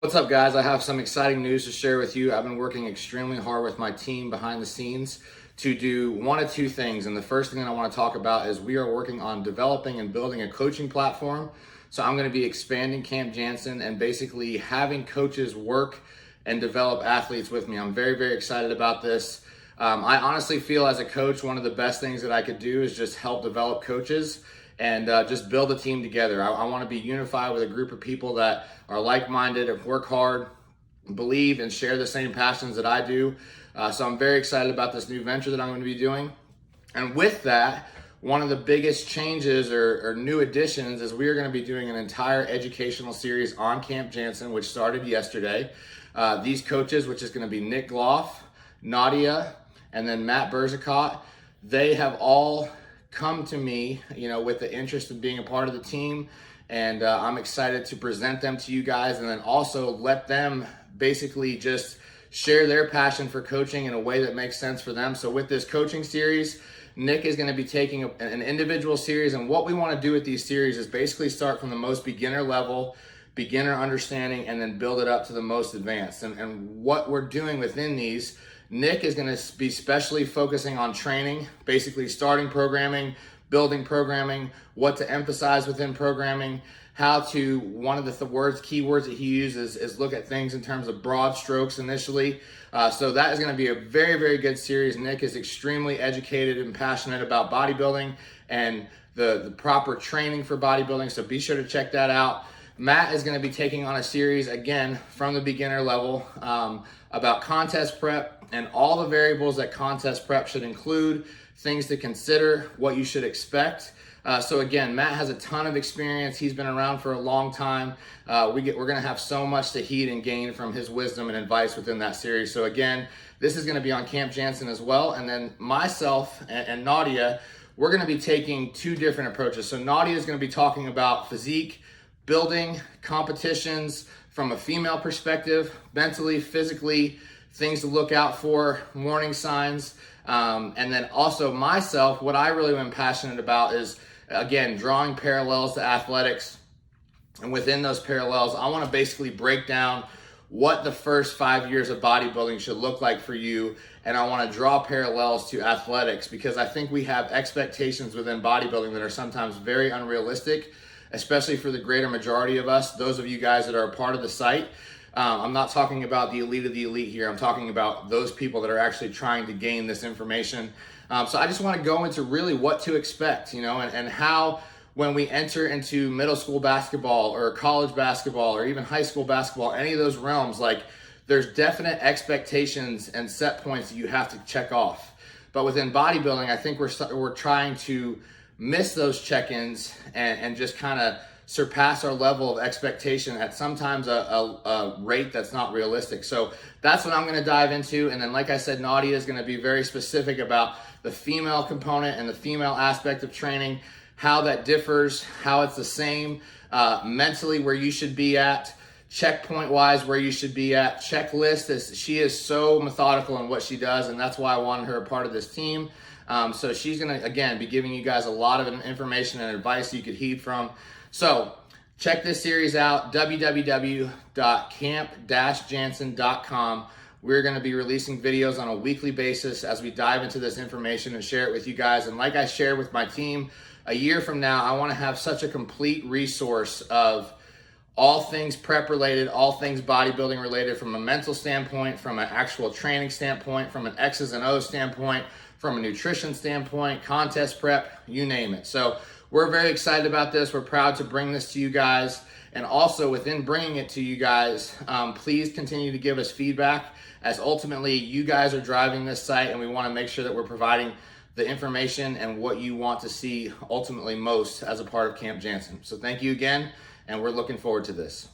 What's up, guys? I have some exciting news to share with you. I've been working extremely hard with my team behind the scenes to do one of two things. And the first thing that I want to talk about is we are working on developing and building a coaching platform. So I'm going to be expanding Camp Jansen and basically having coaches work and develop athletes with me. I'm very, very excited about this. I honestly feel as a coach, one of the best things that I could do is just help develop coaches and just build a team together. I want to be unified with a group of people that are like-minded and work hard, believe, and share the same passions that I do. So I'm very excited about this new venture that I'm going to be doing. And with that, one of the biggest changes or new additions is we are going to be doing an entire educational series on Camp Jansen, which started yesterday. These coaches, which is going to be Nick Gloff, Nadia, and then Matt Burzacott, they have all come to me, with the interest in being a part of the team. And I'm excited to present them to you guys and then also let them basically just share their passion for coaching in a way that makes sense for them. So with this coaching series, Nick is going to be taking an individual series. And what we want to do with these series is basically start from the most beginner level, beginner understanding, and then build it up to the most advanced. And what we're doing within these, Nick is going to be specially focusing on training, basically starting programming, building programming, what to emphasize within programming, how to, one of the keywords that he uses is look at things in terms of broad strokes initially. So that is going to be a very, very good series. Nick is extremely educated and passionate about bodybuilding and the proper training for bodybuilding. So be sure to check that out. Matt is going to be taking on a series, again, from the beginner level about contest prep and all the variables that contest prep should include, things to consider, what you should expect. So again, Matt has a ton of experience. He's been around for a long time. We're going to have so much to heed and gain from his wisdom and advice within that series. So again, this is going to be on Camp Jansen as well. And then myself and Nadia, we're going to be taking two different approaches. So Nadia is going to be talking about physique, building, competitions from a female perspective, mentally, physically, things to look out for, warning signs. And then also myself, what I really am passionate about is, again, drawing parallels to athletics. And within those parallels, I want to basically break down what the first 5 years of bodybuilding should look like for you. And I want to draw parallels to athletics because I think we have expectations within bodybuilding that are sometimes very unrealistic, especially for the greater majority of us, those of you guys that are a part of the site. I'm not talking about the elite of the elite here. I'm talking about those people that are actually trying to gain this information. So I just want to go into really what to expect, and how when we enter into middle school basketball or college basketball or even high school basketball, any of those realms, like there's definite expectations and set points that you have to check off. But within bodybuilding, I think we're trying to miss those check-ins and just kind of surpass our level of expectation at sometimes a rate that's not realistic. So that's what I'm going to dive into. And then, like I said, Nadia is going to be very specific about the female component and the female aspect of training, how that differs, how it's the same, mentally where you should be at, checkpoint wise where you should be at, checklist. She is so methodical in what she does, and that's why I wanted her a part of this team. So she's going to, again, be giving you guys a lot of information and advice you could heed from. So check this series out, www.camp-jansen.com. We're going to be releasing videos on a weekly basis as we dive into this information and share it with you guys. And like I shared with my team, a year from now, I want to have such a complete resource of all things prep related, all things bodybuilding related, from a mental standpoint, from an actual training standpoint, from an X's and O's standpoint, from a nutrition standpoint, contest prep, you name it. So we're very excited about this. We're proud to bring this to you guys. And also within bringing it to you guys, please continue to give us feedback, as ultimately you guys are driving this site and we want to make sure that we're providing the information and what you want to see ultimately most as a part of Camp Jansen. So thank you again, and we're looking forward to this.